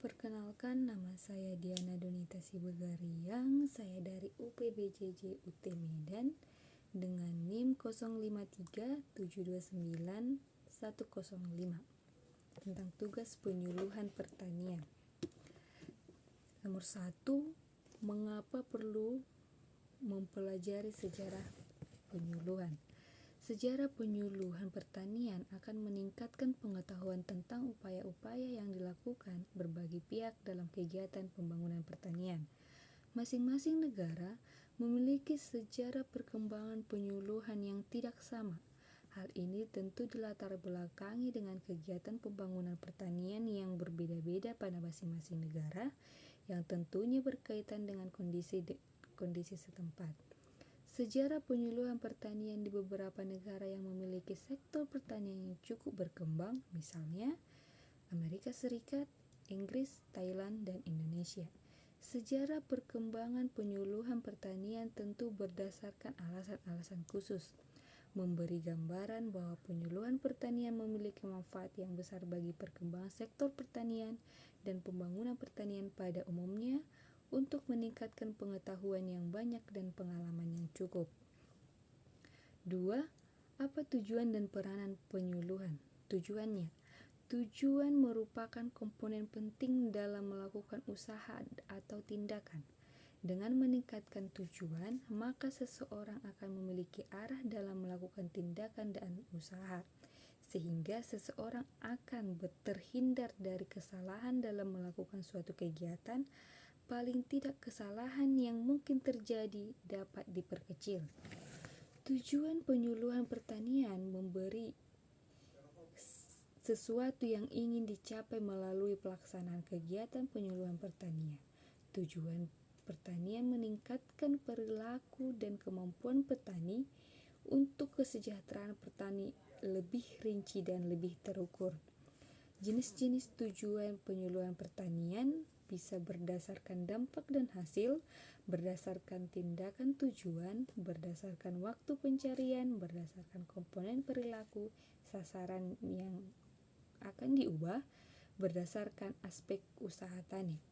Perkenalkan, nama saya Diana Donita Sibegariang. Saya dari UPBJJ UT Medan dengan NIM 0537291105 tentang tugas penyuluhan pertanian. Nomor 1, mengapa perlu mempelajari sejarah penyuluhan? Sejarah penyuluhan pertanian akan meningkatkan pengetahuan tentang upaya-upaya yang dilakukan berbagai pihak dalam kegiatan pembangunan pertanian. Masing-masing negara memiliki sejarah perkembangan penyuluhan yang tidak sama. Hal ini tentu dilatar belakangi dengan kegiatan pembangunan pertanian yang berbeda-beda pada masing-masing negara, yang tentunya berkaitan dengan kondisi setempat. Sejarah penyuluhan pertanian di beberapa negara yang memiliki sektor pertanian yang cukup berkembang, misalnya Amerika Serikat, Inggris, Thailand, dan Indonesia. Sejarah perkembangan penyuluhan pertanian tentu berdasarkan alasan-alasan khusus, memberi gambaran bahwa penyuluhan pertanian memiliki manfaat yang besar bagi perkembangan sektor pertanian dan pembangunan pertanian pada umumnya, untuk meningkatkan pengetahuan yang banyak dan pengalaman yang cukup. 2. Apa tujuan dan peranan penyuluhan? Tujuannya, tujuan merupakan komponen penting dalam melakukan usaha atau tindakan. Dengan meningkatkan tujuan, maka seseorang akan memiliki arah dalam melakukan tindakan dan usaha, sehingga seseorang akan terhindar dari kesalahan dalam melakukan suatu kegiatan. Paling tidak kesalahan yang mungkin terjadi dapat diperkecil. Tujuan penyuluhan pertanian memberi sesuatu yang ingin dicapai melalui pelaksanaan kegiatan penyuluhan pertanian. Tujuan pertanian meningkatkan perilaku dan kemampuan petani untuk kesejahteraan petani lebih rinci dan lebih terukur. Jenis-jenis tujuan penyuluhan pertanian bisa berdasarkan dampak dan hasil, berdasarkan tindakan tujuan, berdasarkan waktu pencarian, berdasarkan komponen perilaku, sasaran yang akan diubah, berdasarkan aspek usaha tani.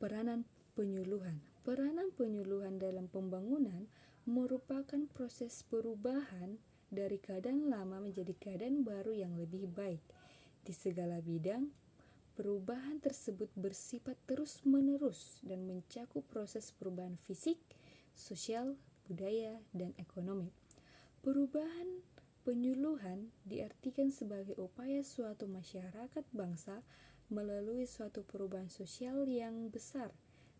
Peranan penyuluhan. Peranan penyuluhan dalam pembangunan merupakan proses perubahan dari keadaan lama menjadi keadaan baru yang lebih baik. Di segala bidang, perubahan tersebut bersifat terus-menerus dan mencakup proses perubahan fisik, sosial, budaya, dan ekonomi. Perubahan penyuluhan diartikan sebagai upaya suatu masyarakat bangsa melalui suatu perubahan sosial yang besar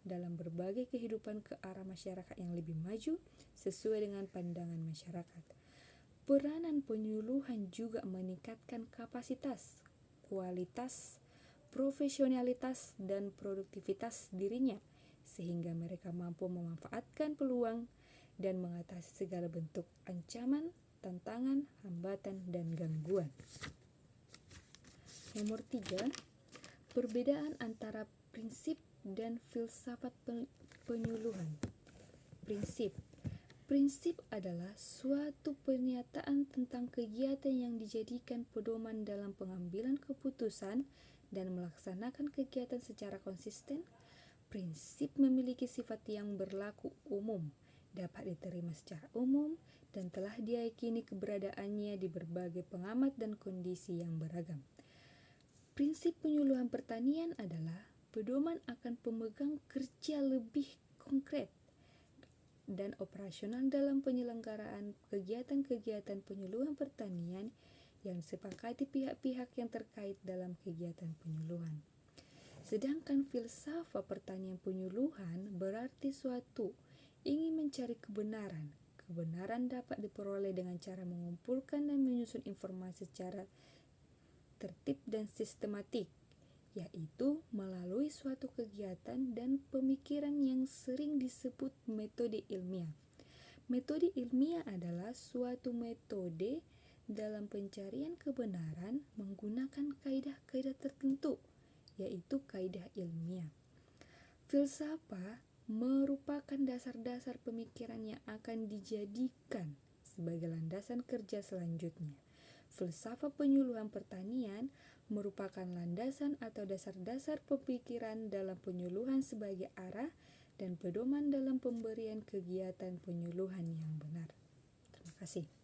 dalam berbagai kehidupan ke arah masyarakat yang lebih maju sesuai dengan pandangan masyarakat. Peranan penyuluhan juga meningkatkan kapasitas, kualitas, profesionalitas, dan produktivitas dirinya, sehingga mereka mampu memanfaatkan peluang dan mengatasi segala bentuk ancaman, tantangan, hambatan, dan gangguan. Nomor 3, perbedaan antara prinsip dan filsafat penyuluhan. Prinsip adalah suatu pernyataan tentang kegiatan yang dijadikan pedoman dalam pengambilan keputusan dan melaksanakan kegiatan secara konsisten. Prinsip memiliki sifat yang berlaku umum, dapat diterima secara umum, dan telah diyakini keberadaannya di berbagai pengamat dan kondisi yang beragam. Prinsip penyuluhan pertanian adalah pedoman akan pemegang kerja lebih konkret dan operasional dalam penyelenggaraan kegiatan-kegiatan penyuluhan pertanian yang disepakati pihak-pihak yang terkait dalam kegiatan penyuluhan. Sedangkan filsafat pertanian penyuluhan berarti suatu ingin mencari kebenaran. Kebenaran dapat diperoleh dengan cara mengumpulkan dan menyusun informasi secara tertib dan sistematik, yaitu melalui suatu kegiatan dan pemikiran yang sering disebut metode ilmiah. Metode ilmiah adalah suatu metode dalam pencarian kebenaran menggunakan kaidah-kaidah tertentu, yaitu kaidah ilmiah. Filsafat merupakan dasar-dasar pemikiran yang akan dijadikan sebagai landasan kerja selanjutnya. Filsafat penyuluhan pertanian merupakan landasan atau dasar-dasar pemikiran dalam penyuluhan sebagai arah dan pedoman dalam pemberian kegiatan penyuluhan yang benar. Terima kasih.